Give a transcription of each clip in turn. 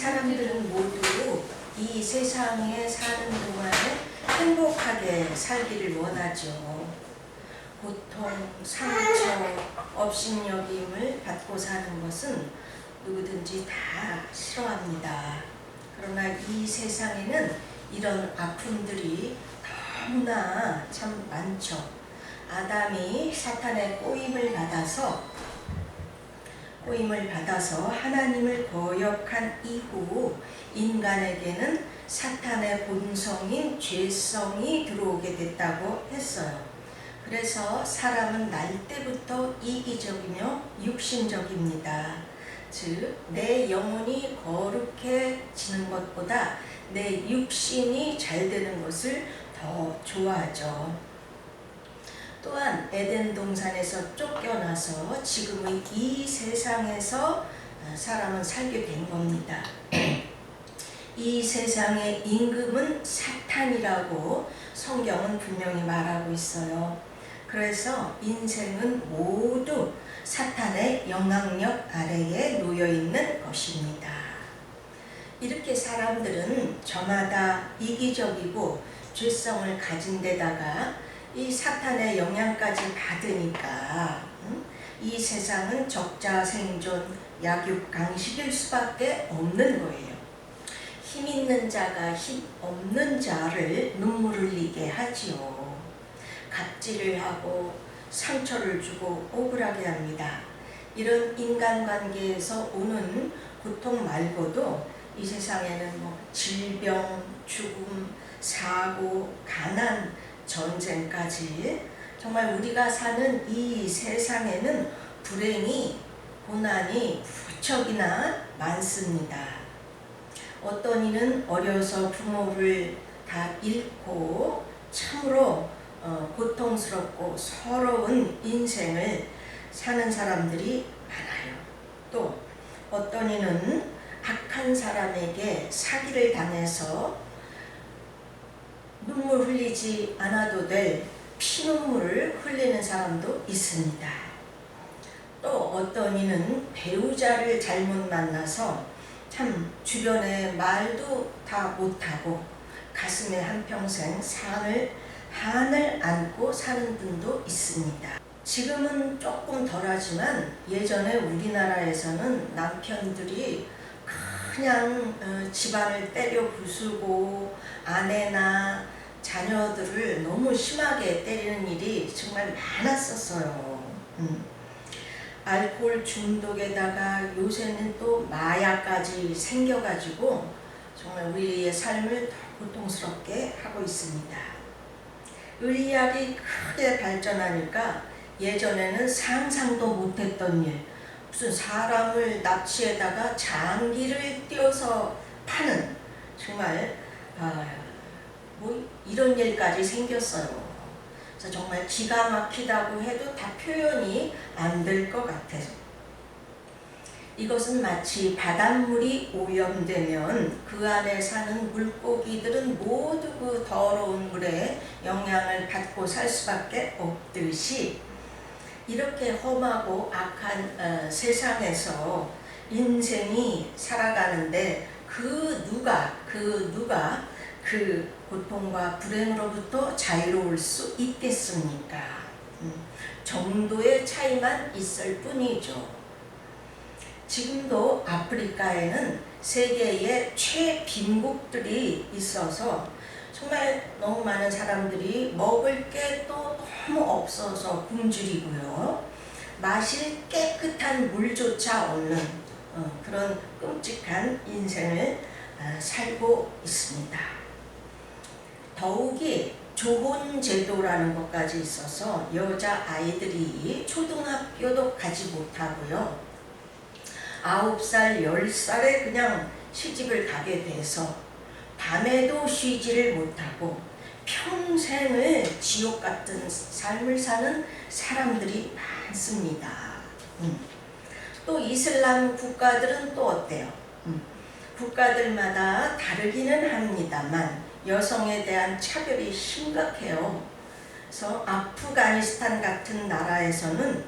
사람들은 모두 이 세상에 사는 동안에 행복하게 살기를 원하죠. 고통, 상처, 업신여김을 받고 사는 것은 누구든지 다 싫어합니다. 그러나 이 세상에는 이런 아픔들이 너무나 참 많죠. 아담이 사탄의 꼬임을 받아서 하나님을 거역한 이후 인간에게는 사탄의 본성인 죄성이 들어오게 됐다고 했어요. 그래서 사람은 날 때부터 이기적이며 육신적입니다. 즉, 내 영혼이 거룩해지는 것보다 내 육신이 잘 되는 것을 더 좋아하죠. 또한 에덴 동산에서 쫓겨나서 지금의 이 세상에서 사람은 살게 된 겁니다. 이 세상의 임금은 사탄이라고 성경은 분명히 말하고 있어요. 그래서 인생은 모두 사탄의 영향력 아래에 놓여 있는 것입니다. 이렇게 사람들은 저마다 이기적이고 죄성을 가진 데다가 이 사탄의 영향까지 받으니까 이 세상은 적자생존, 약육강식일 수밖에 없는 거예요. 힘 있는 자가 힘 없는 자를 눈물 흘리게 하지요. 갑질을 하고 상처를 주고 억울하게 합니다. 이런 인간관계에서 오는 고통 말고도 이 세상에는 질병, 죽음, 사고, 가난, 전쟁까지 정말 우리가 사는 이 세상에는 불행이, 고난이 무척이나 많습니다. 어떤 이는 어려서 부모를 다 잃고 참으로 고통스럽고 서러운 인생을 사는 사람들이 많아요. 또 어떤 이는 악한 사람에게 사기를 당해서 눈물 흘리지 않아도 될 피눈물을 흘리는 사람도 있습니다. 또 어떤 이는 배우자를 잘못 만나서 참 주변에 말도 다 못하고 가슴에 한평생 한을 안고 사는 분도 있습니다. 지금은 조금 덜하지만 예전에 우리나라에서는 남편들이 그냥 집안을 때려 부수고 아내나 자녀들을 너무 심하게 때리는 일이 정말 많았었어요. 알코올 중독에다가 요새는 또 마약까지 생겨가지고 정말 우리의 삶을 더 고통스럽게 하고 있습니다. 의학이 크게 발전하니까 예전에는 상상도 못했던 일, 무슨 사람을 납치에다가 장기를 띄워서 파는 정말 이런 일까지 생겼어요. 그래서 정말 기가 막히다고 해도 다 표현이 안 될 것 같아서 이것은 마치 바닷물이 오염되면 그 안에 사는 물고기들은 모두 그 더러운 물에 영향을 받고 살 수밖에 없듯이 이렇게 험하고 악한 세상에서 인생이 살아가는데 그 누가 그 고통과 불행으로부터 자유로울 수 있겠습니까? 정도의 차이만 있을 뿐이죠. 지금도 아프리카에는 세계의 최빈국들이 있어서 정말 너무 많은 사람들이 먹을 게 또 너무 없어서 굶주리고요. 마실 깨끗한 물조차 없는 그런 끔찍한 인생을 살고 있습니다. 더욱이 조혼 제도라는 것까지 있어서 여자 아이들이 초등학교도 가지 못하고요. 9살, 10살에 그냥 시집을 가게 돼서 밤에도 쉬지를 못하고 평생을 지옥 같은 삶을 사는 사람들이 많습니다. 또 이슬람 국가들은 또 어때요? 국가들마다 다르기는 합니다만 여성에 대한 차별이 심각해요. 그래서 아프가니스탄 같은 나라에서는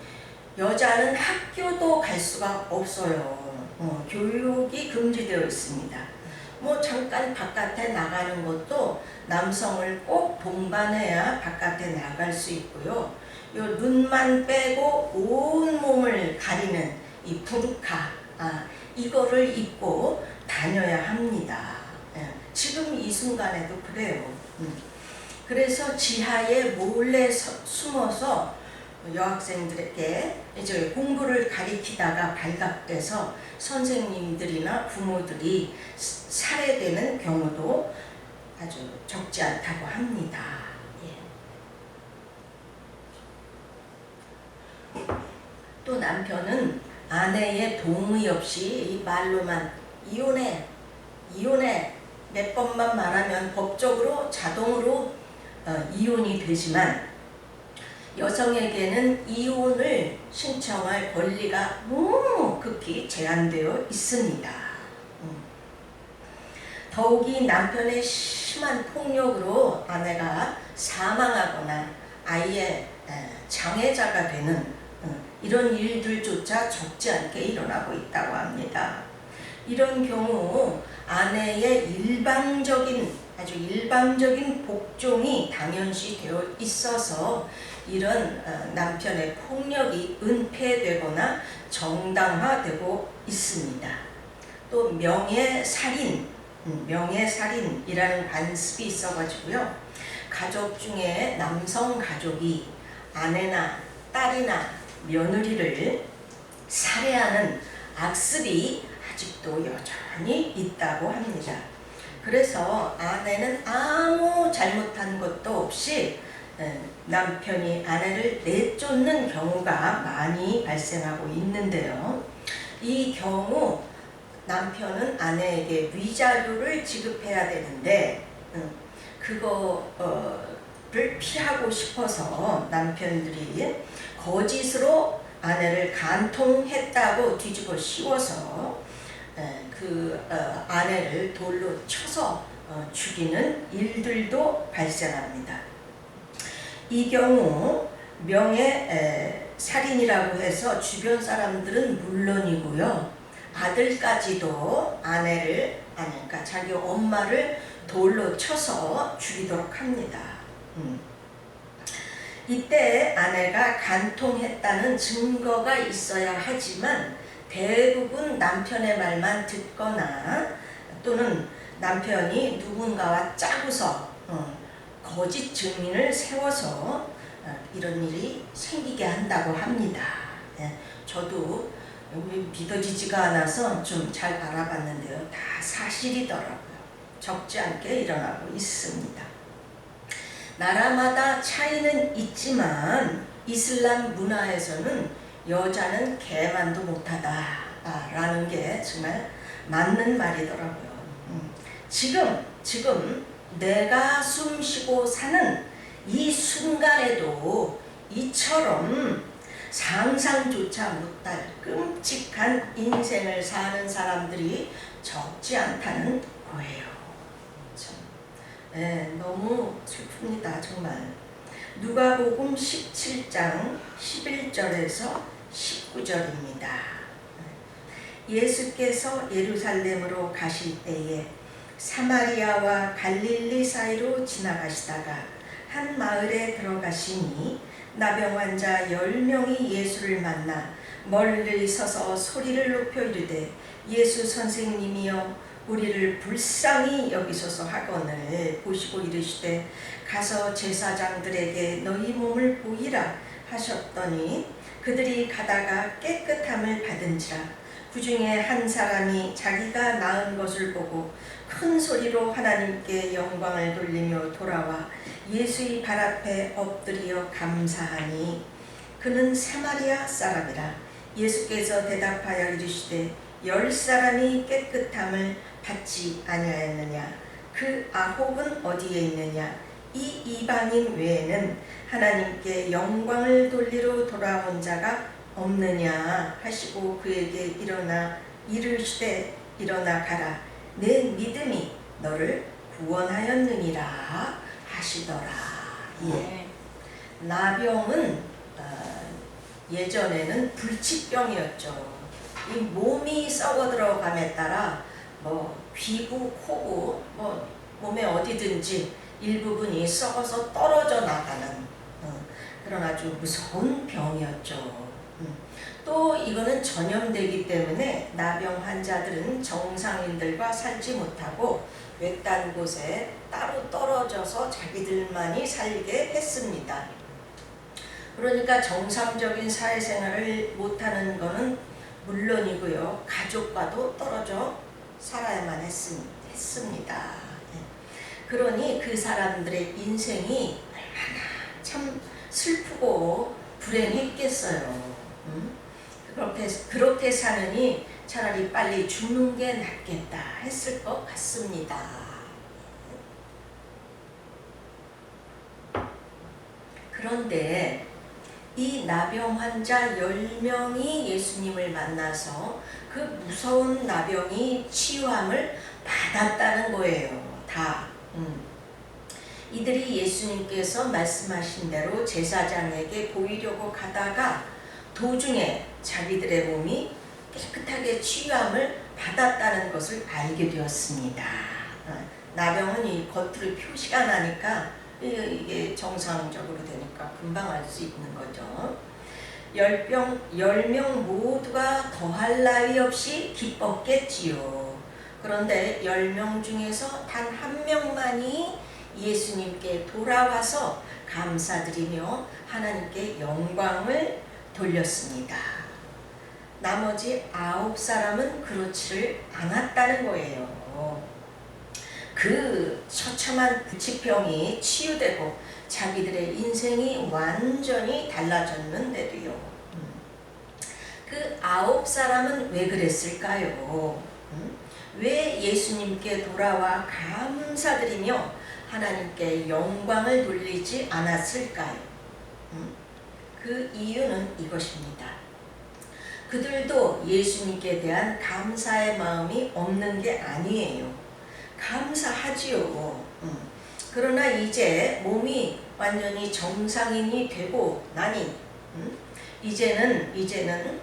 여자는 학교도 갈 수가 없어요. 교육이 금지되어 있습니다. 뭐 잠깐 바깥에 나가는 것도 남성을 꼭 동반해야 바깥에 나갈 수 있고요. 요 눈만 빼고 온 몸을 가리는 이 부르카, 이거를 입고 다녀야 합니다. 지금 이 순간에도 그래요. 그래서 지하에 몰래 숨어서 여학생들에게 이제 공부를 가리키다가 발각돼서 선생님들이나 부모들이 살해되는 경우도 아주 적지 않다고 합니다. 또 남편은 아내의 동의 없이 말로만 이혼해 몇 번만 말하면 법적으로 자동으로 이혼이 되지만 여성에게는 이혼을 신청할 권리가 너무 극히 제한되어 있습니다. 더욱이 남편의 심한 폭력으로 아내가 사망하거나 아이의 장애자가 되는 이런 일들조차 적지 않게 일어나고 있다고 합니다. 이런 경우 아내의 아주 일방적인 복종이 당연시 되어 있어서 이런 남편의 폭력이 은폐되거나 정당화되고 있습니다. 또 명예살인이라는 관습이 있어가지고요. 가족 중에 남성 가족이 아내나 딸이나 며느리를 살해하는 악습이 아직도 여전히 있다고 합니다. 그래서 아내는 아무 잘못한 것도 없이 남편이 아내를 내쫓는 경우가 많이 발생하고 있는데요. 이 경우 남편은 아내에게 위자료를 지급해야 되는데 그거를 피하고 싶어서 남편들이 거짓으로 아내를 간통했다고 뒤집어 씌워서 아내를 돌로 쳐서 죽이는 일들도 발생합니다. 이 경우 명예살인이라고 해서 주변 사람들은 물론이고요. 아들까지도 그러니까 자기 엄마를 돌로 쳐서 죽이도록 합니다. 이때 아내가 간통했다는 증거가 있어야 하지만 대부분 남편의 말만 듣거나 또는 남편이 누군가와 짜고서 거짓 증인을 세워서 이런 일이 생기게 한다고 합니다. 저도 믿어지지가 않아서 좀 잘 알아봤는데요. 다 사실이더라고요. 적지 않게 일어나고 있습니다. 나라마다 차이는 있지만 이슬람 문화에서는 여자는 개만도 못하다라는 게 정말 맞는 말이더라고요. 지금 내가 숨쉬고 사는 이 순간에도 이처럼 상상조차 못할 끔찍한 인생을 사는 사람들이 적지 않다는 거예요. 참, 너무 슬픕니다. 정말. 누가복음 17장 11절에서 19절입니다. 예수께서 예루살렘으로 가실 때에 사마리아와 갈릴리 사이로 지나가시다가 한 마을에 들어가시니 나병 환자 10명이 예수를 만나 멀리 서서 소리를 높여 이르되 예수 선생님이여 우리를 불쌍히 여기소서 하거늘 보시고 이르시되 가서 제사장들에게 너희 몸을 보이라 하셨더니 그들이 가다가 깨끗함을 받은지라. 그 중에 한 사람이 자기가 나은 것을 보고 큰 소리로 하나님께 영광을 돌리며 돌아와 예수의 발 앞에 엎드려 감사하니 그는 사마리아 사람이라. 예수께서 대답하여 이르시되 10사람이 깨끗함을 받지 아니하였느냐? 그 9은 어디에 있느냐? 이 이방인 외에는 하나님께 영광을 돌리러 돌아온 자가 없느냐 하시고 그에게 이르시되 일어나 가라. 내 믿음이 너를 구원하였느니라 하시더라. 나병은 예전에는 불치병이었죠. 이 몸이 썩어 들어감에 따라 뭐 귀부, 코부, 뭐 몸에 어디든지 일부분이 썩어서 떨어져 나가는 그런 아주 무서운 병이었죠. 또 이거는 전염되기 때문에 나병 환자들은 정상인들과 살지 못하고 외딴 곳에 따로 떨어져서 자기들만이 살게 했습니다. 그러니까 정상적인 사회생활을 못하는 것은 물론이고요. 가족과도 떨어져 살아야만 했습니다. 그러니 그 사람들의 인생이 얼마나 참 슬프고 불행했겠어요. 그렇게 사느니 차라리 빨리 죽는 게 낫겠다 했을 것 같습니다. 그런데 이 나병 환자 10명이 예수님을 만나서 그 무서운 나병이 치유함을 받았다는 거예요. 다. 이들이 예수님께서 말씀하신 대로 제사장에게 보이려고 가다가 도중에 자기들의 몸이 깨끗하게 치유함을 받았다는 것을 알게 되었습니다. 나병은 이 겉으로 표시가 나니까 이게 정상적으로 되니까 금방 알 수 있는 거죠. 10명 모두가 더할 나위 없이 기뻤겠지요. 그런데 10명 중에서 단 한 명만이 예수님께 돌아와서 감사드리며 하나님께 영광을 돌렸습니다. 나머지 9사람은 그렇지를 않았다는 거예요. 그 처참한 불치병이 치유되고 자기들의 인생이 완전히 달라졌는데도요. 그 9사람은 왜 그랬을까요? 왜 예수님께 돌아와 감사드리며 하나님께 영광을 돌리지 않았을까요? 그 이유는 이것입니다. 그들도 예수님께 대한 감사의 마음이 없는 게 아니에요. 감사하지요. 그러나 이제 몸이 완전히 정상인이 되고 나니 이제는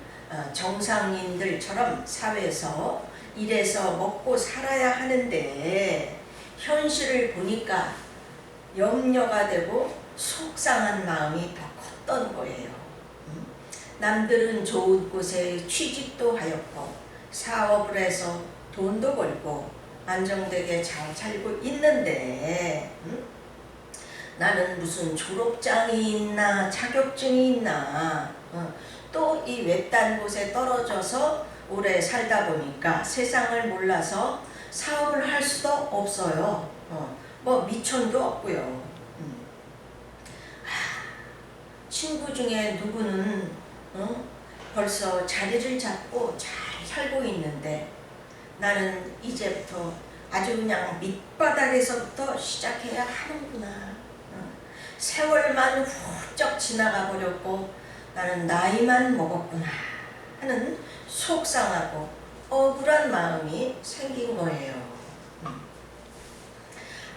정상인들처럼 사회에서 일해서 먹고 살아야 하는데 현실을 보니까 염려가 되고 속상한 마음이 더 컸던 거예요. 남들은 좋은 곳에 취직도 하였고 사업을 해서 돈도 벌고 안정되게 잘 살고 있는데 나는 무슨 졸업장이 있나 자격증이 있나 또 이 외딴 곳에 떨어져서 오래 살다 보니까 세상을 몰라서 사업을 할 수도 없어요. 뭐 미천도 없고요. 친구 중에 누구는 벌써 자리를 잡고 잘 살고 있는데 나는 이제부터 아주 그냥 밑바닥에서부터 시작해야 하는구나. 세월만 훌쩍 지나가 버렸고 나는 나이만 먹었구나 하는 속상하고 억울한 마음이 생긴 거예요.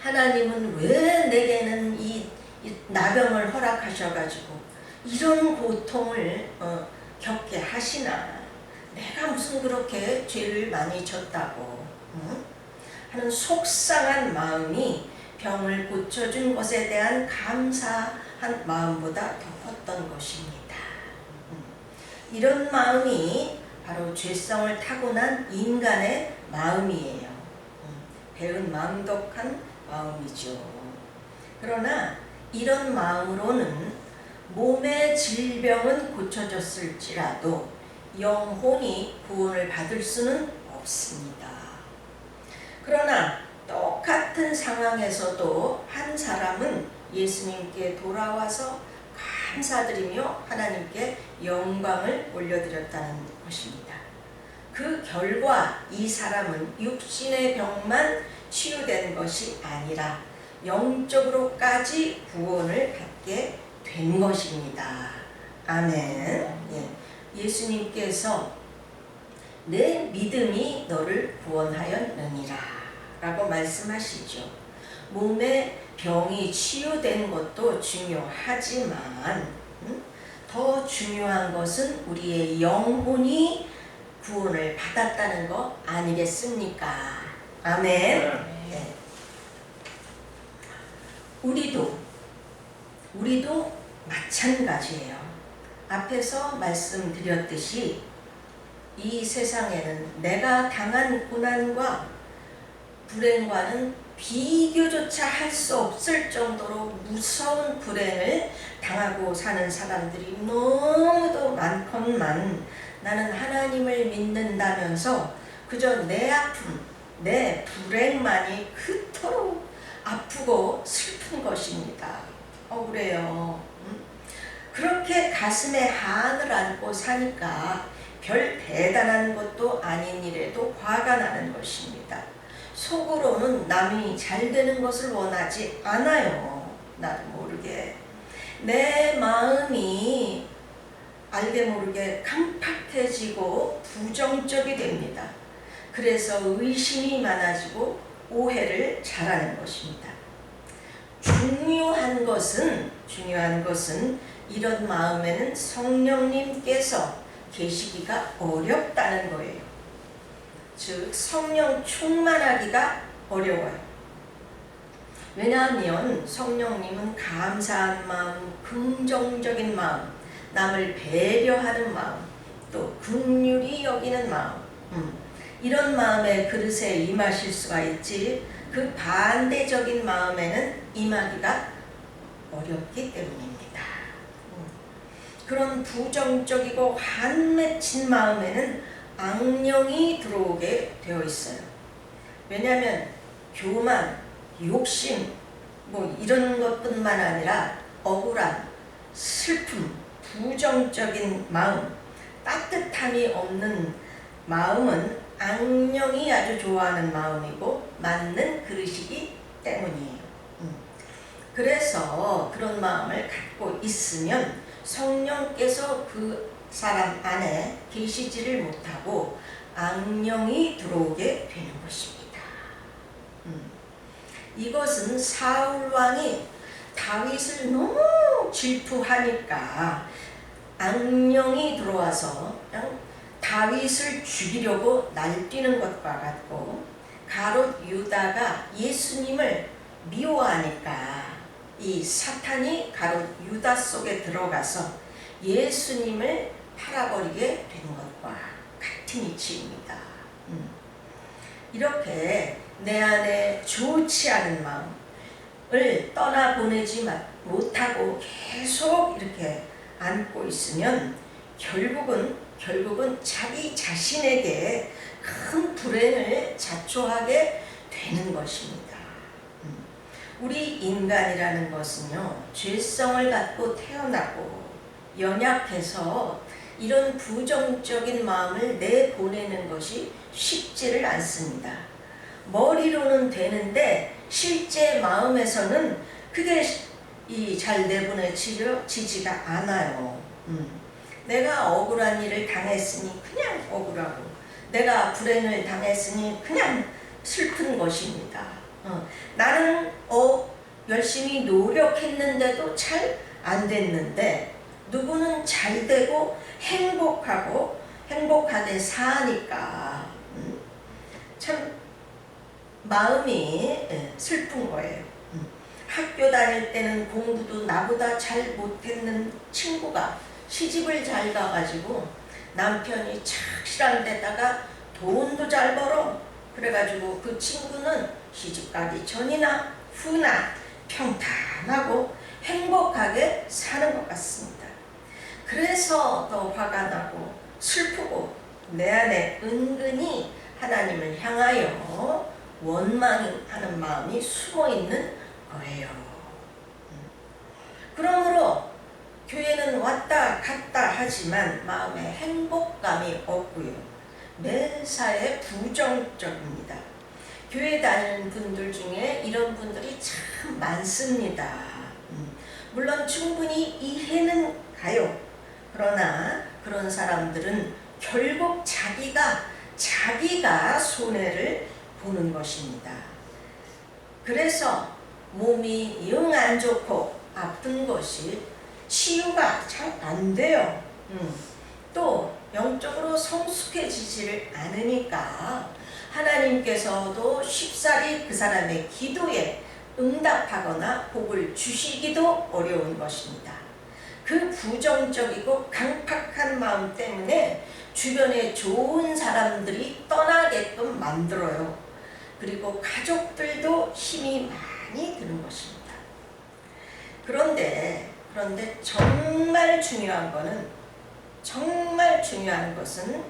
하나님은 왜 내게는 이 나병을 허락하셔가지고 이런 고통을 겪게 하시나? 내가 무슨 그렇게 죄를 많이 졌다고 하는 속상한 마음이 병을 고쳐준 것에 대한 감사한 마음보다 더 컸던 것입니다. 이런 마음이 바로 죄성을 타고난 인간의 마음이에요. 배은 망덕한 마음이죠. 그러나 이런 마음으로는 몸의 질병은 고쳐졌을지라도 영혼이 구원을 받을 수는 없습니다. 그러나 똑같은 상황에서도 한 사람은 예수님께 돌아와서 감사드리며 하나님께 영광을 올려드렸다는 것입니다. 그 결과 이 사람은 육신의 병만 치유된 것이 아니라 영적으로까지 구원을 받게 된 것입니다. 아멘. 예수님께서 내 믿음이 너를 구원하였느니라 라고 말씀하시죠. 몸의 병이 치유된 것도 중요하지만 더 중요한 것은 우리의 영혼이 구원을 받았다는 거 아니겠습니까? 아멘. 네. 우리도 마찬가지예요. 앞에서 말씀드렸듯이 이 세상에는 내가 당한 고난과 불행과는 비교조차 할 수 없을 정도로 무서운 불행을 당하고 사는 사람들이 너무도 많건만 나는 하나님을 믿는다면서 그저 내 아픔, 내 불행만이 그토록 아프고 슬픈 것입니다. 억울해요. 그렇게 가슴에 한을 안고 사니까 별 대단한 것도 아닌 일에도 화가 나는 것입니다. 속으로는 남이 잘 되는 것을 원하지 않아요. 나도 모르게. 내 마음이 알게 모르게 깜팍해지고 부정적이 됩니다. 그래서 의심이 많아지고 오해를 잘하는 것입니다. 중요한 것은 이런 마음에는 성령님께서 계시기가 어렵다는 거예요. 즉 성령 충만하기가 어려워요. 왜냐하면 성령님은 감사한 마음, 긍정적인 마음, 남을 배려하는 마음, 또 긍휼히 여기는 마음, 이런 마음의 그릇에 임하실 수가 있지 그 반대적인 마음에는 임하기가 어렵기 때문입니다. 그런 부정적이고 한맺힌 마음에는 악령이 들어오게 되어 있어요. 왜냐하면 교만, 욕심 이런 것뿐만 아니라 억울함, 슬픔, 부정적인 마음, 따뜻함이 없는 마음은 악령이 아주 좋아하는 마음이고 맞는 그릇이기 때문이에요. 그래서 그런 마음을 갖고 있으면 성령께서 그 사람 안에 계시지를 못하고 악령이 들어오게 되는 것입니다. 이것은 사울 왕이 다윗을 너무 질투하니까 악령이 들어와서 그냥 다윗을 죽이려고 날뛰는 것과 같고 가롯 유다가 예수님을 미워하니까 이 사탄이 가롯 유다 속에 들어가서 예수님을 팔아버리게 된 것과 같은 이치입니다. 이렇게 내 안에 좋지 않은 마음을 떠나보내지 못하고 계속 이렇게 안고 있으면 결국은 자기 자신에게 큰 불행을 자초하게 되는 것입니다. 우리 인간이라는 것은요, 죄성을 갖고 태어나고 연약해서 이런 부정적인 마음을 내보내는 것이 쉽지를 않습니다. 머리로는 되는데 실제 마음에서는 그게 잘 내보내지지가 않아요. 내가 억울한 일을 당했으니 그냥 억울하고 내가 불행을 당했으니 그냥 슬픈 것입니다. 나는 열심히 노력했는데도 잘 안 됐는데 누구는 잘 되고 행복하게 사니까 참 마음이 슬픈 거예요. 학교 다닐 때는 공부도 나보다 잘 못했는 친구가 시집을 잘 가가지고 남편이 착실한 데다가 돈도 잘 벌어. 그래가지고 그 친구는 시집 가기 전이나 후나 평탄하고 행복하게 사는 것 같습니다. 그래서 더 화가 나고 슬프고 내 안에 은근히 하나님을 향하여 원망하는 마음이 숨어있는 거예요. 그러므로 교회는 왔다 갔다 하지만 마음에 행복감이 없고요. 매사에 부정적입니다. 교회 다니는 분들 중에 이런 분들이 참 많습니다. 물론 충분히 이해는 가요. 그러나 그런 사람들은 결국 자기가 손해를 보는 것입니다. 그래서 몸이 영 안 좋고 아픈 것이 치유가 잘 안 돼요. 또 영적으로 마음도 성숙해지지를 않으니까 하나님께서도 쉽사리 그 사람의 기도에 응답하거나 복을 주시기도 어려운 것입니다. 그 부정적이고 강팍한 마음 때문에 주변에 좋은 사람들이 떠나게끔 만들어요. 그리고 가족들도 힘이 많이 드는 것입니다. 그런데 정말 중요한 것은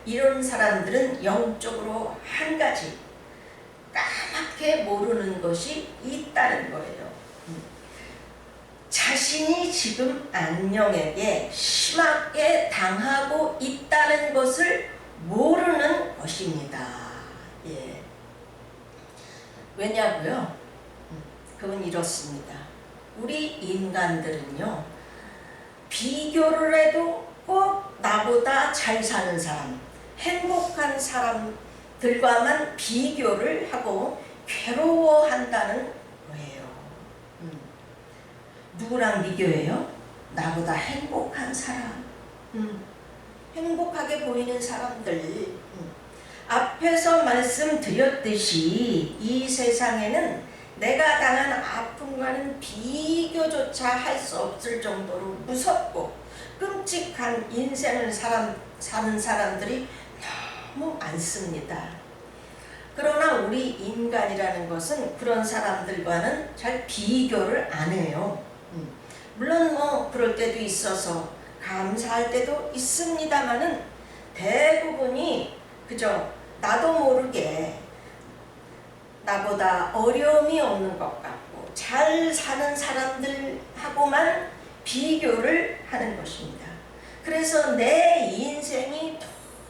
이런 사람들은 영적으로 한 가지 까맣게 모르는 것이 있다는 거예요. 자신이 지금 악령에게 심하게 당하고 있다는 것을 모르는 것입니다. 예. 왜냐고요? 그건 이렇습니다. 우리 인간들은요, 비교를 해도 꼭 나보다 잘 사는 사람, 행복한 사람들과만 비교를 하고 괴로워한다는 거예요. 누구랑 비교해요? 나보다 행복한 사람, 행복하게 보이는 사람들. 앞에서 말씀드렸듯이 이 세상에는 내가 당한 아픔과는 비교조차 할 수 없을 정도로 무섭고 끔찍한 인생을 사는 사람들이 너무 많습니다. 그러나 우리 인간이라는 것은 그런 사람들과는 잘 비교를 안 해요. 물론 뭐 그럴 때도 있어서 감사할 때도 있습니다만은 대부분이 그저 나도 모르게 나보다 어려움이 없는 것 같고 잘 사는 사람들하고만 비교를 하는 것입니다. 그래서 내 인생이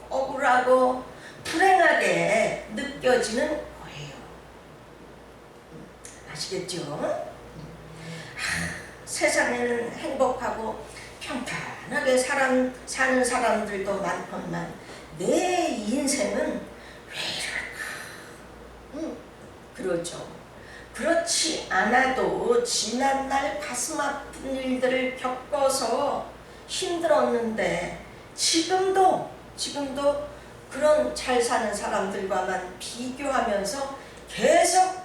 억울하고 불행하게 느껴지는 거예요. 아시겠죠? 세상에는 행복하고 평탄하게 사는 사람들도 많건만 내 인생은 왜 이럴까? 그렇죠. 그렇지 않아도 지난날 가슴 아픈 일들을 겪어서 힘들었는데 지금도 그런 잘 사는 사람들과만 비교하면서 계속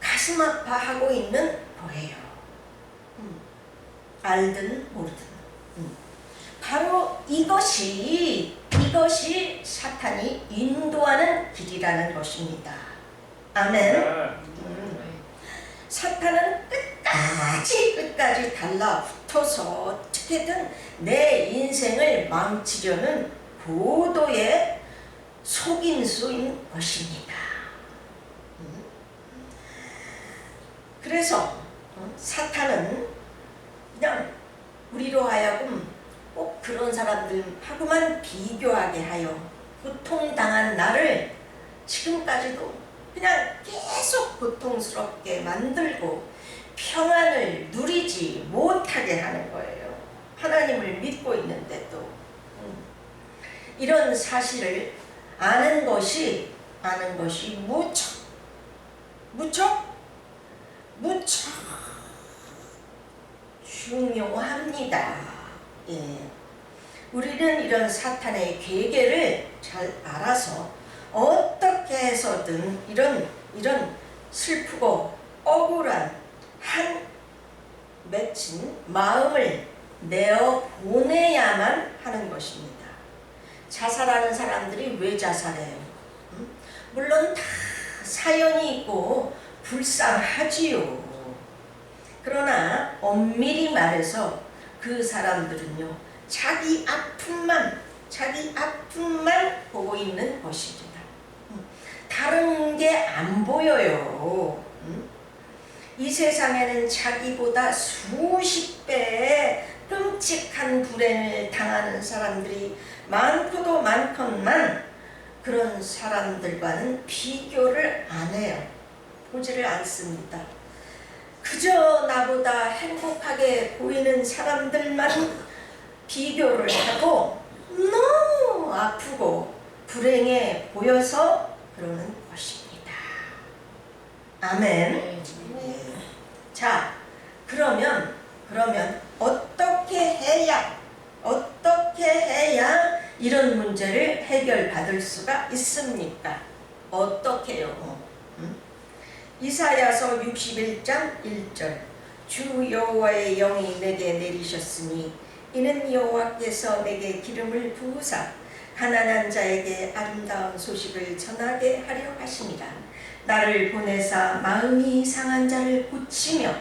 가슴 아파하고 있는 거예요. 알든 모르든. 바로 이것이 사탄이 인도하는 길이라는 것입니다. 아멘. 사탄은 끝까지 달라붙어서 어떻게든 내 인생을 망치려는 고도의 속임수인 것입니다. 그래서 사탄은 그냥 우리로 하여금 꼭 그런 사람들하고만 비교하게 하여 고통당한 나를 지금까지도 그냥 계속 고통스럽게 만들고 평안을 누리지 못하게 하는 거예요. 하나님을 믿고 있는데도. 이런 사실을 아는 것이 무척 중요합니다. 예. 우리는 이런 사탄의 계계를 잘 알아서 어떻게 해서든 이런 슬프고 억울한 한 맺힌 마음을 내어 보내야만 하는 것입니다. 자살하는 사람들이 왜 자살해요? 물론 다 사연이 있고 불쌍하지요. 그러나 엄밀히 말해서 그 사람들은요, 자기 아픔만 보고 있는 것입니다. 다른 게 안 보여요. 이 세상에는 자기보다 수십 배의 끔찍한 불행을 당하는 사람들이 많고도 많건만 그런 사람들과는 비교를 안 해요. 보지를 않습니다. 그저 나보다 행복하게 보이는 사람들만 비교를 하고 너무 아프고 불행해 보여서 그러는 것입니다. 아멘. 네. 자, 그러면 어떻게 이런 문제를 해결받을 수가 있습니까? 어떻게요? 이사야서 61장 1절 주 여호와의 영이 내게 내리셨으니 이는 여호와께서 내게 기름을 부으사 가난한 자에게 아름다운 소식을 전하게 하려 하심이라. 나를 보내사 마음이 상한 자를 고치며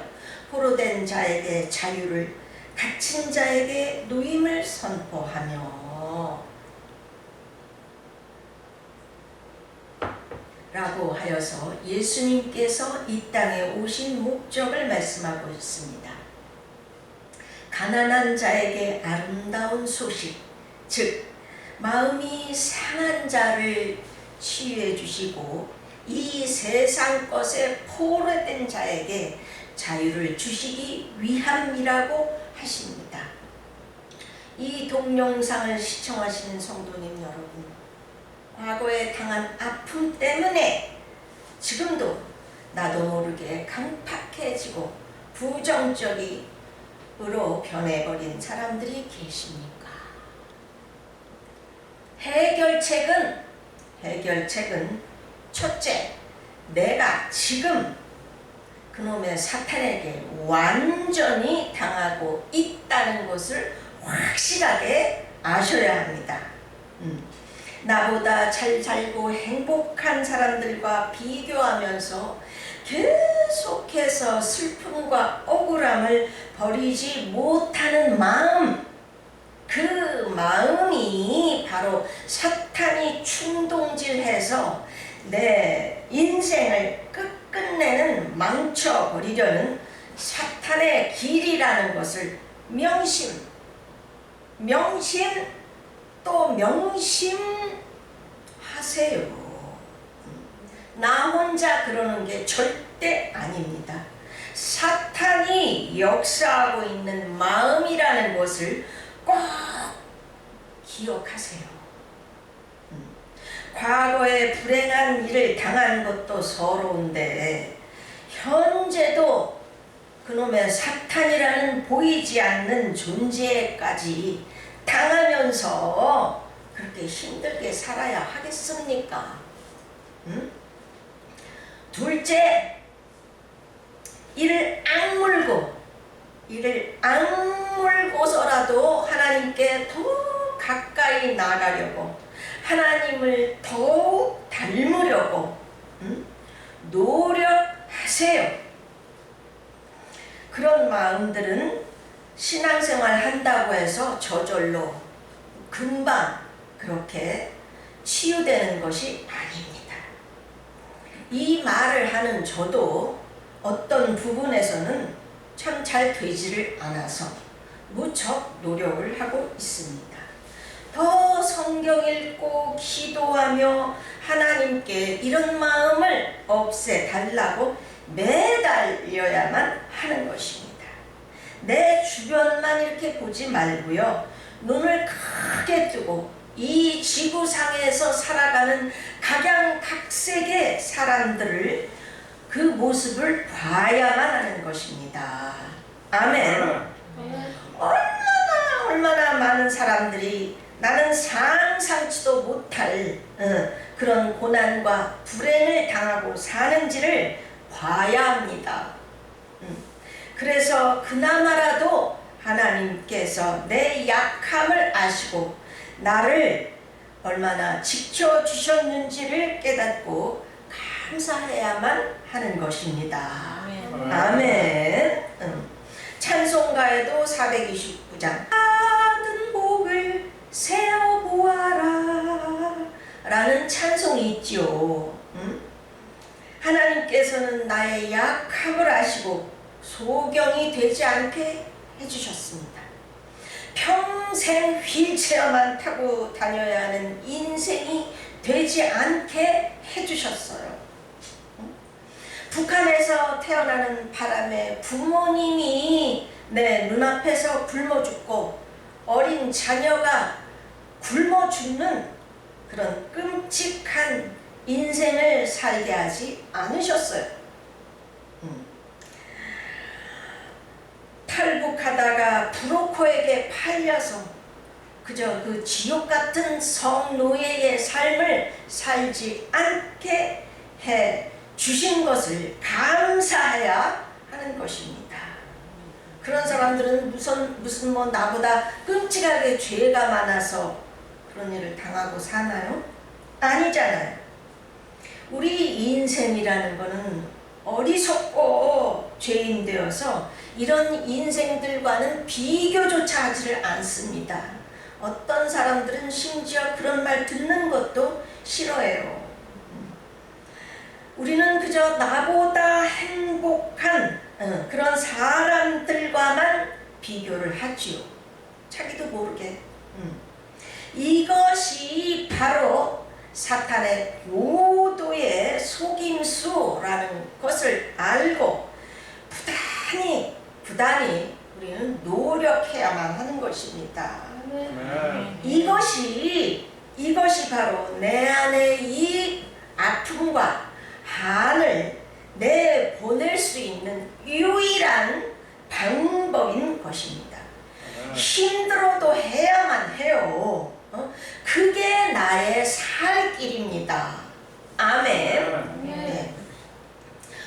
포로된 자에게 자유를, 갇힌 자에게 노임을 선포하며 라고 하여서 예수님께서 이 땅에 오신 목적을 말씀하고 있습니다. 가난한 자에게 아름다운 소식, 즉 마음이 상한 자를 치유해 주시고 이 세상 것에 포로된 자에게 자유를 주시기 위함이라고 하십니다. 이 동영상을 시청하시는 성도님 여러분, 과거에 당한 아픔 때문에 지금도 나도 모르게 강팍해지고 부정적으로 변해버린 사람들이 계십니까? 해결책은 첫째, 내가 지금 그놈의 사탄에게 완전히 당하고 있다는 것을 확실하게 아셔야 합니다. 나보다 잘 살고 행복한 사람들과 비교하면서 계속해서 슬픔과 억울함을 버리지 못하는 마음, 그 마음이 바로 사탄이 충동질해서 내 인생을 끝끝내는 망쳐버리려는 사탄의 길이라는 것을 또 명심하세요. 나 혼자 그러는 게 절대 아닙니다. 사탄이 역사하고 있는 마음이라는 것을 꼭 기억하세요. 과거에 불행한 일을 당한 것도 서러운데 현재도 그놈의 사탄이라는 보이지 않는 존재까지 당하면서 그렇게 힘들게 살아야 하겠습니까? 둘째, 이를 악물고서라도 하나님께 더 가까이 나가려고, 하나님을 더욱 닮으려고 노력하세요. 그런 마음들은 신앙생활 한다고 해서 저절로 금방 그렇게 치유되는 것이 아닙니다. 이 말을 하는 저도 어떤 부분에서는 참 잘 되지를 않아서 무척 노력을 하고 있습니다. 더 성경 읽고 기도하며 하나님께 이런 마음을 없애달라고 매달려야만 하는 것입니다. 내 주변만 이렇게 보지 말고요, 눈을 크게 뜨고 이 지구상에서 살아가는 각양각색의 사람들을 그 모습을 봐야만 하는 것입니다. 아멘. 얼마나 많은 사람들이 나는 상상치도 못할 그런 고난과 불행을 당하고 사는지를 봐야 합니다. 그래서 그나마라도 하나님께서 내 약함을 아시고 나를 얼마나 지켜주셨는지를 깨닫고 감사해야만 하는 것입니다. 아멘. 찬송가에도 429장 받은 복을 세어보아라 라는 찬송이 있죠. 하나님께서는 나의 약함을 아시고 소경이 되지 않게 해주셨습니다. 평생 휠체어만 타고 다녀야 하는 인생이 되지 않게 해주셨어요. 북한에서 태어나는 바람에 부모님이 내 눈앞에서 굶어 죽고 어린 자녀가 굶어 죽는 그런 끔찍한 인생을 살게 하지 않으셨어요. 탈북하다가 브로커에게 팔려서 그저 그 지옥 같은 성노예의 삶을 살지 않게 해 주신 것을 감사해야 하는 것입니다. 그런 사람들은 무슨 뭐 나보다 끔찍하게 죄가 많아서 그런 일을 당하고 사나요? 아니잖아요. 우리 인생이라는 거는 어리석고 죄인 되어서 이런 인생들과는 비교조차 하지를 않습니다. 어떤 사람들은 심지어 그런 말 듣는 것도 싫어해요. 우리는 그저 나보다 행복한 그런 사람들과만 비교를 하지요. 자기도 모르게. 이것이 바로 사탄의 고도의 속임수라는 것을 알고 부단히 우리는 노력해야만 하는 것입니다. 이것이 바로 내 안에 이 아픔과 한을 내보낼 수 있는 유일한 방법인 것입니다. 힘들어도 해야만 해요. 그게 나의 살 길입니다. 아멘. 네.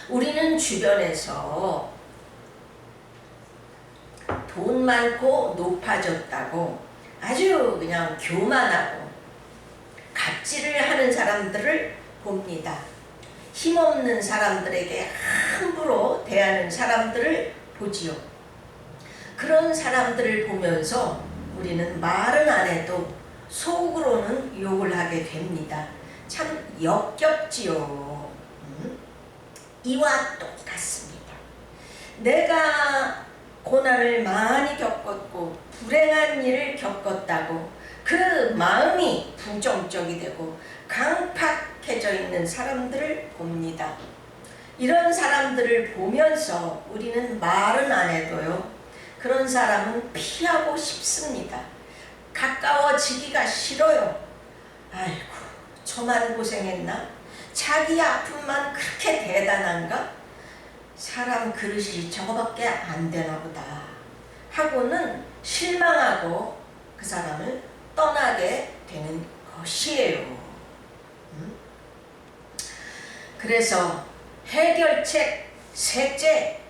우리는 주변에서 돈 많고 높아졌다고 아주 그냥 교만하고 갑질을 하는 사람들을 봅니다. 힘없는 사람들에게 함부로 대하는 사람들을 보지요. 그런 사람들을 보면서 우리는 말은 안 해도 속으로는 욕을 하게 됩니다. 참 역겹지요. 이와 똑같습니다. 내가 고난을 많이 겪었고 불행한 일을 겪었다고 그 마음이 부정적이 되고 강팍해져 있는 사람들을 봅니다. 이런 사람들을 보면서 우리는 말은 안 해도요, 그런 사람은 피하고 싶습니다. 가까워지기가 싫어요. 아이고, 저만 고생했나? 자기 아픔만 그렇게 대단한가? 사람 그릇이 저거밖에 안 되나 보다 하고는 실망하고 그 사람을 떠나게 되는 것이에요. 그래서 해결책 셋째,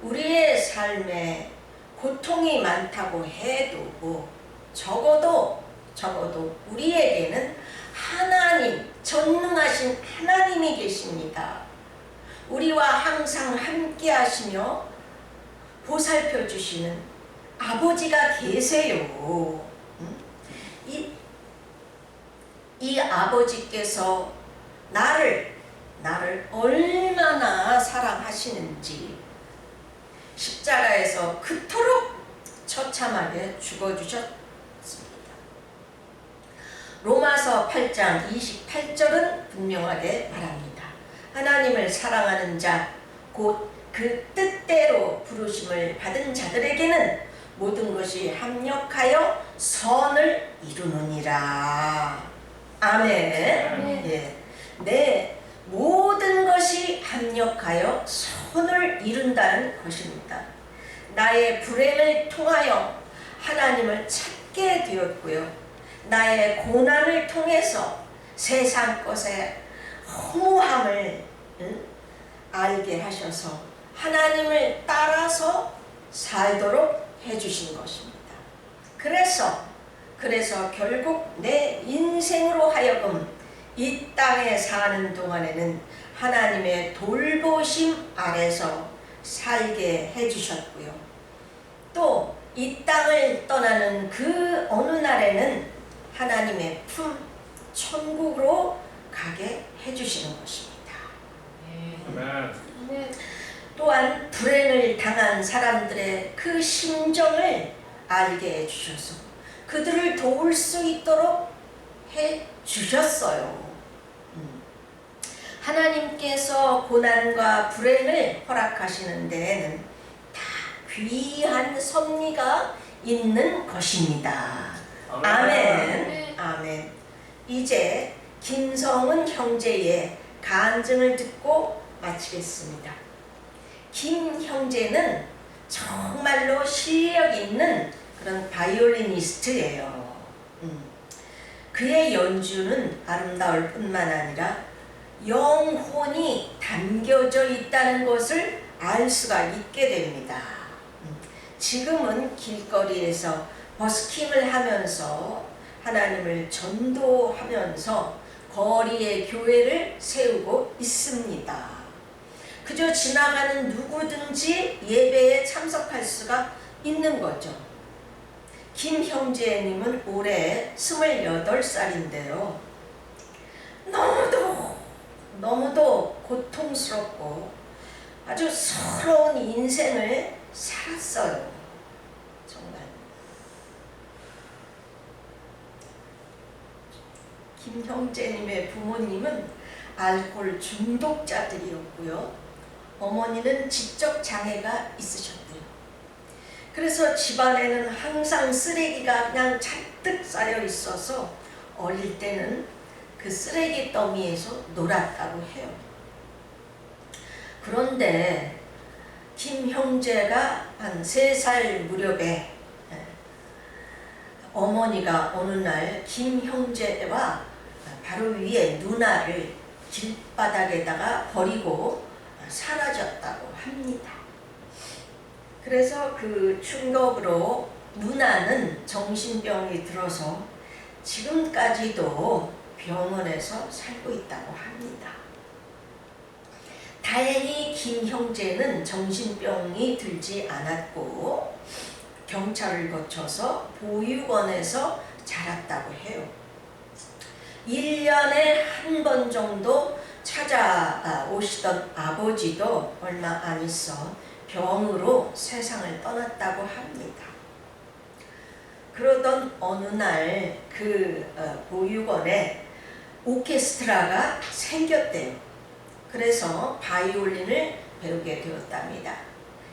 우리의 삶에 고통이 많다고 해도 적어도 우리에게는 하나님, 전능하신 하나님이 계십니다. 우리와 항상 함께 하시며 보살펴 주시는 아버지가 계세요. 이 아버지께서 나를 얼마나 사랑하시는지 십자가에서 그토록 처참하게 죽어주셨습니다. 로마서 8장 28절은 분명하게 말합니다. 하나님을 사랑하는 자, 곧 그 뜻대로 부르심을 받은 자들에게는 모든 것이 합력하여 선을 이루느니라. 아멘. 예. 네, 모든 것이 합력하여 선을 이룬다는 것입니다. 나의 불행을 통하여 하나님을 찾게 되었고요. 나의 고난을 통해서 세상 것의 허무함을 알게 하셔서 하나님을 따라서 살도록 해주신 것입니다. 그래서 결국 내 인생으로 하여금 이 땅에 사는 동안에는 하나님의 돌보심 아래서 살게 해주셨고요. 또 이 땅을 떠나는 그 어느 날에는 하나님의 품, 천국으로 가게 해주시는 것입니다. 네. 또한 불행을 당한 사람들의 그 심정을 알게 해주셔서 그들을 도울 수 있도록 해주셨어요. 하나님께서 고난과 불행을 허락하시는 데에는 다 귀한 섭리가 있는 것입니다. 아멘. 아멘. 이제 김성은 형제의 간증을 듣고 마치겠습니다. 김 형제는 정말로 실력 있는 그런 바이올리니스트예요. 그의 연주는 아름다울 뿐만 아니라 영혼이 담겨져 있다는 것을 알 수가 있게 됩니다. 지금은 길거리에서 버스킹을 하면서 하나님을 전도하면서 거리에 교회를 세우고 있습니다. 그저 지나가는 누구든지 예배에 참석할 수가 있는 거죠. 김형제님은 올해 28살인데요. 너무도 고통스럽고 아주 서러운 인생을 살았어요. 정말. 김형제님의 부모님은 알코올 중독자들이었고요. 어머니는 지적 장애가 있으셨대요. 그래서 집안에는 항상 쓰레기가 그냥 잔뜩 쌓여 있어서 어릴 때는 그 쓰레기 더미에서 놀았다고 해요. 그런데 김형제가 한 3살 무렵에 어머니가 어느 날 김형제와 바로 위에 누나를 길바닥에다가 버리고 사라졌다고 합니다. 그래서 그 충격으로 누나는 정신병이 들어서 지금까지도 병원에서 살고 있다고 합니다. 다행히 김형제는 정신병이 들지 않았고 경찰을 거쳐서 보육원에서 자랐다고 해요. 1년에 한 번 정도 찾아오시던 아버지도 얼마 안 있어 병으로 세상을 떠났다고 합니다. 그러던 어느 날 그 보육원에 오케스트라가 생겼대요. 그래서 바이올린을 배우게 되었답니다.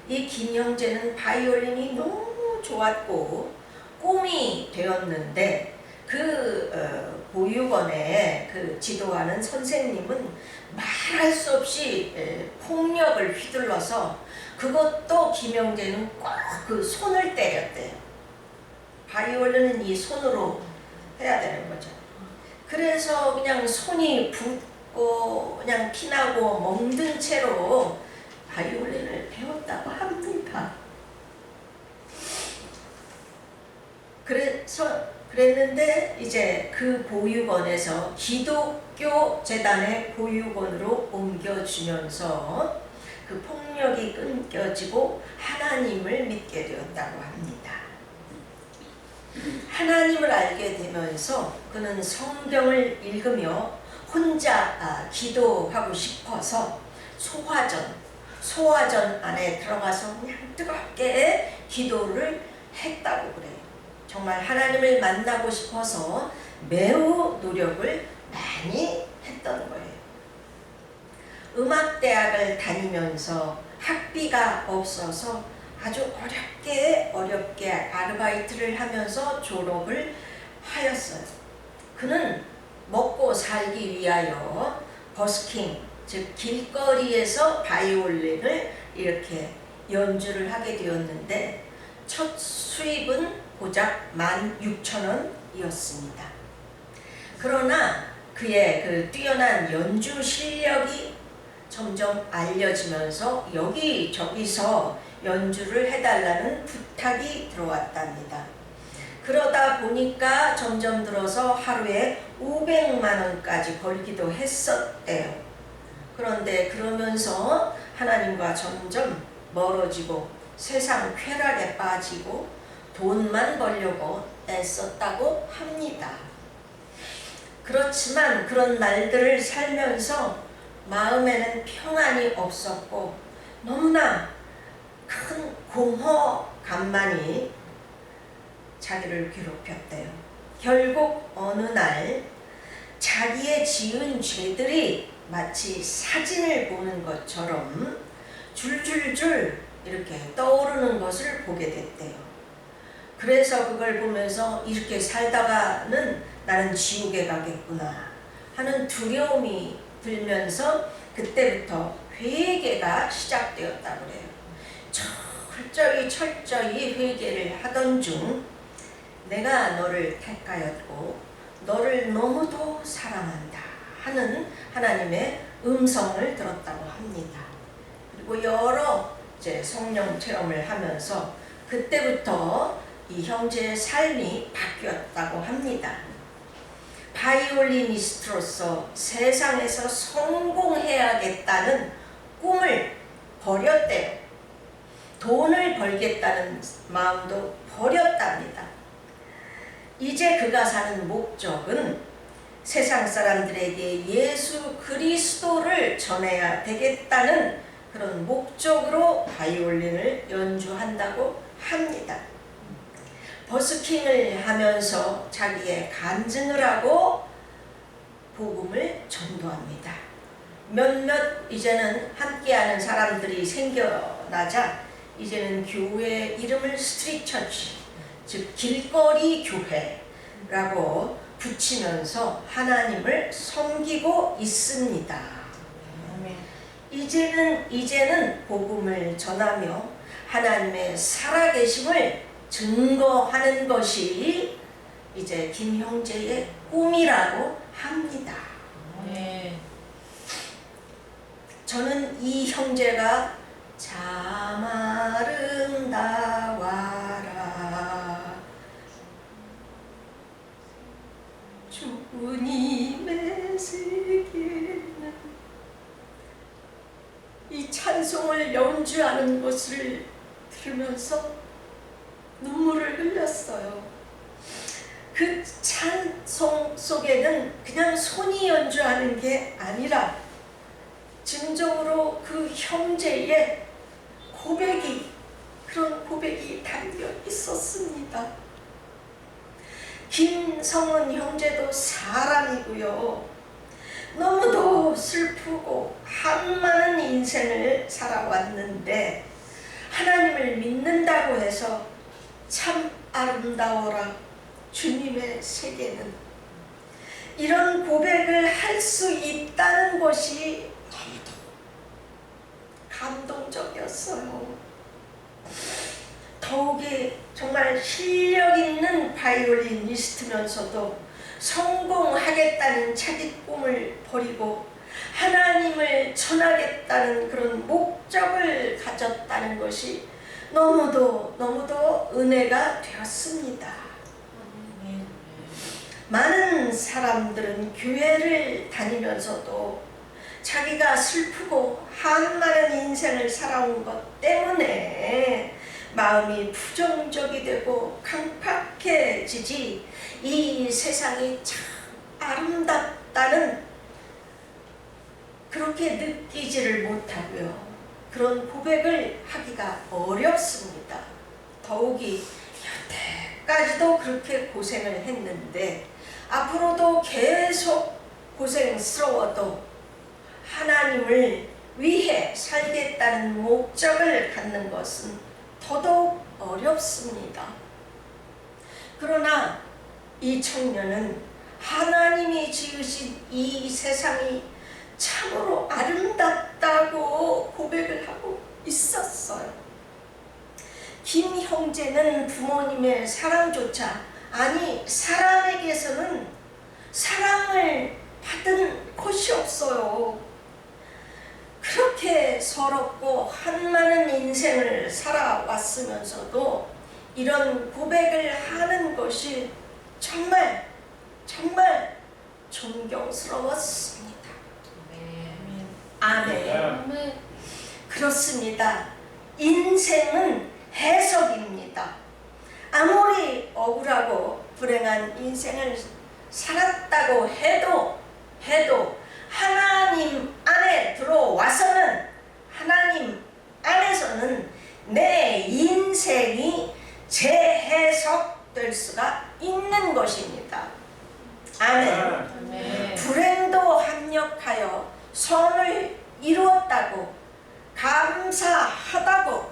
이 김형제는 바이올린이 너무 좋았고 꿈이 되었는데 그 보육원에 그 지도하는 선생님은 말할 수 없이 폭력을 휘둘러서 그것도 김형제는 꼭 그 손을 때렸대요. 바이올린은 이 손으로 해야 되는 거죠. 그래서 그냥 손이 붓고 그냥 피나고 멍든 채로 바이올린을 배웠다고 합니다. 그랬는데 이제 그 보육원에서 기독교 재단의 보육원으로 옮겨주면서 그 폭력이 끊겨지고 하나님을 믿게 되었다고 합니다. 하나님을 알게 되면서 그는 성경을 읽으며 혼자 기도하고 싶어서 소화전 안에 들어가서 그냥 뜨겁게 기도를 했다고 그래요. 정말 하나님을 만나고 싶어서 매우 노력을 많이 했던 거예요. 음악대학을 다니면서 학비가 없어서 아주 어렵게 아르바이트를 하면서 졸업을 하였어요. 그는 먹고 살기 위하여 버스킹, 즉 길거리에서 바이올린을 이렇게 연주를 하게 되었는데 첫 수입은 고작 16,000원이었습니다. 그러나 그의 그 뛰어난 연주 실력이 점점 알려지면서 여기저기서 연주를 해달라는 부탁이 들어왔답니다. 그러다 보니까 점점 들어서 하루에 500만 원까지 벌기도 했었대요. 그런데 그러면서 하나님과 점점 멀어지고 세상 쾌락에 빠지고 돈만 벌려고 애썼다고 합니다. 그렇지만 그런 날들을 살면서 마음에는 평안이 없었고 너무나 큰 공허감만이 자기를 괴롭혔대요. 결국 어느 날 자기의 지은 죄들이 마치 사진을 보는 것처럼 줄줄줄 이렇게 떠오르는 것을 보게 됐대요. 그래서 그걸 보면서 이렇게 살다가는 나는 지옥에 가겠구나 하는 두려움이 들면서 그때부터 회개가 시작되었다고 그래요. 저 철저히 회개를 하던 중 내가 너를 택하였고 너를 너무도 사랑한다 하는 하나님의 음성을 들었다고 합니다. 그리고 여러 성령 체험을 하면서 그때부터 이 형제의 삶이 바뀌었다고 합니다. 바이올리니스트로서 세상에서 성공해야겠다는 꿈을 버렸대요. 돈을 벌겠다는 마음도 버렸답니다. 이제 그가 사는 목적은 세상 사람들에게 예수 그리스도를 전해야 되겠다는 그런 목적으로 바이올린을 연주한다고 합니다. 버스킹을 하면서 자기의 간증을 하고 복음을 전도합니다. 몇몇 이제는 함께하는 사람들이 생겨나자 이제는 교회 이름을 스트리트 처치, 즉 길거리 교회라고 붙이면서 하나님을 섬기고 있습니다. 이제는 복음을 전하며 하나님의 살아계심을 증거하는 것이 이제 김 형제의 꿈이라고 합니다. 저는 이 형제가 참 아름다워라 주님의 세계는 이 찬송을 연주하는 것을 들으면서 눈물을 흘렸어요. 그 찬송 속에는 그냥 손이 연주하는 게 아니라 진정으로 그 형제의 그런 고백이 담겨 있었습니다. 김성은 형제도 사람이고요. 너무도 슬프고 한많은 인생을 살아왔는데 하나님을 믿는다고 해서 참 아름다워라 주님의 세계는, 이런 고백을 할 수 있다는 것이 너무도 감동적이었어요. 더욱이 정말 실력 있는 바이올리니스트면서도 성공하겠다는 자기 꿈을 버리고 하나님을 전하겠다는 그런 목적을 가졌다는 것이 너무도 은혜가 되었습니다. 많은 사람들은 교회를 다니면서도 자기가 슬프고 한많은 인생을 살아온 것 때문에 마음이 부정적이 되고 강팍해지지 이 세상이 참 아름답다는 그렇게 느끼지를 못하고요. 그런 고백을 하기가 어렵습니다. 더욱이 여태까지도 그렇게 고생을 했는데 앞으로도 계속 고생스러워도 하나님을 위해 살겠다는 목적을 갖는 것은 더더욱 어렵습니다. 그러나 이 청년은 하나님이 지으신 이 세상이 참으로 아름답다고 고백을 하고 있었어요. 김 형제는 부모님의 사랑조차, 아니 사람에게서는 사랑을 받은 것이 없어요. 그렇게 서럽고 한많은 인생을 살아왔으면서도 이런 고백을 하는 것이 정말 존경스러웠습니다. 아멘. 그렇습니다. 인생은 해석입니다. 아무리 억울하고 불행한 인생을 살았다고 해도 하나님 안에 들어와서는, 하나님 안에서는 내 인생이 재해석될 수가 있는 것입니다. 아멘. 불행도 합력하여 선을 이루었다고, 감사하다고,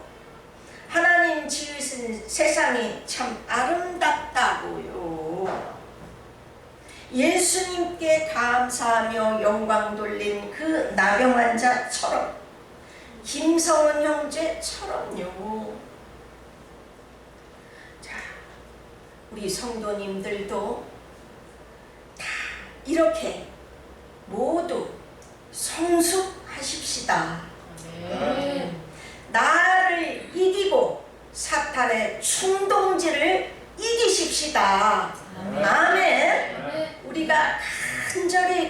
하나님 지으신 세상이 참 아름답다고요. 예수님께 감사하며 영광 돌린 그 나병 환자처럼, 김성은 형제처럼요. 우리 성도님들도 다 이렇게 모두 성숙하십시다. 나를 이기고 사탄의 충동질을 이기십시다. 아멘. 우리가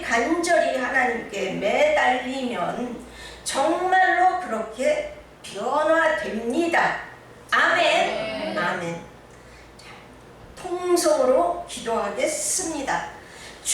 간절히 하나님께 매달리면 정말로 그렇게 변화됩니다. 아멘. 아멘. 통성으로 기도하겠습니다.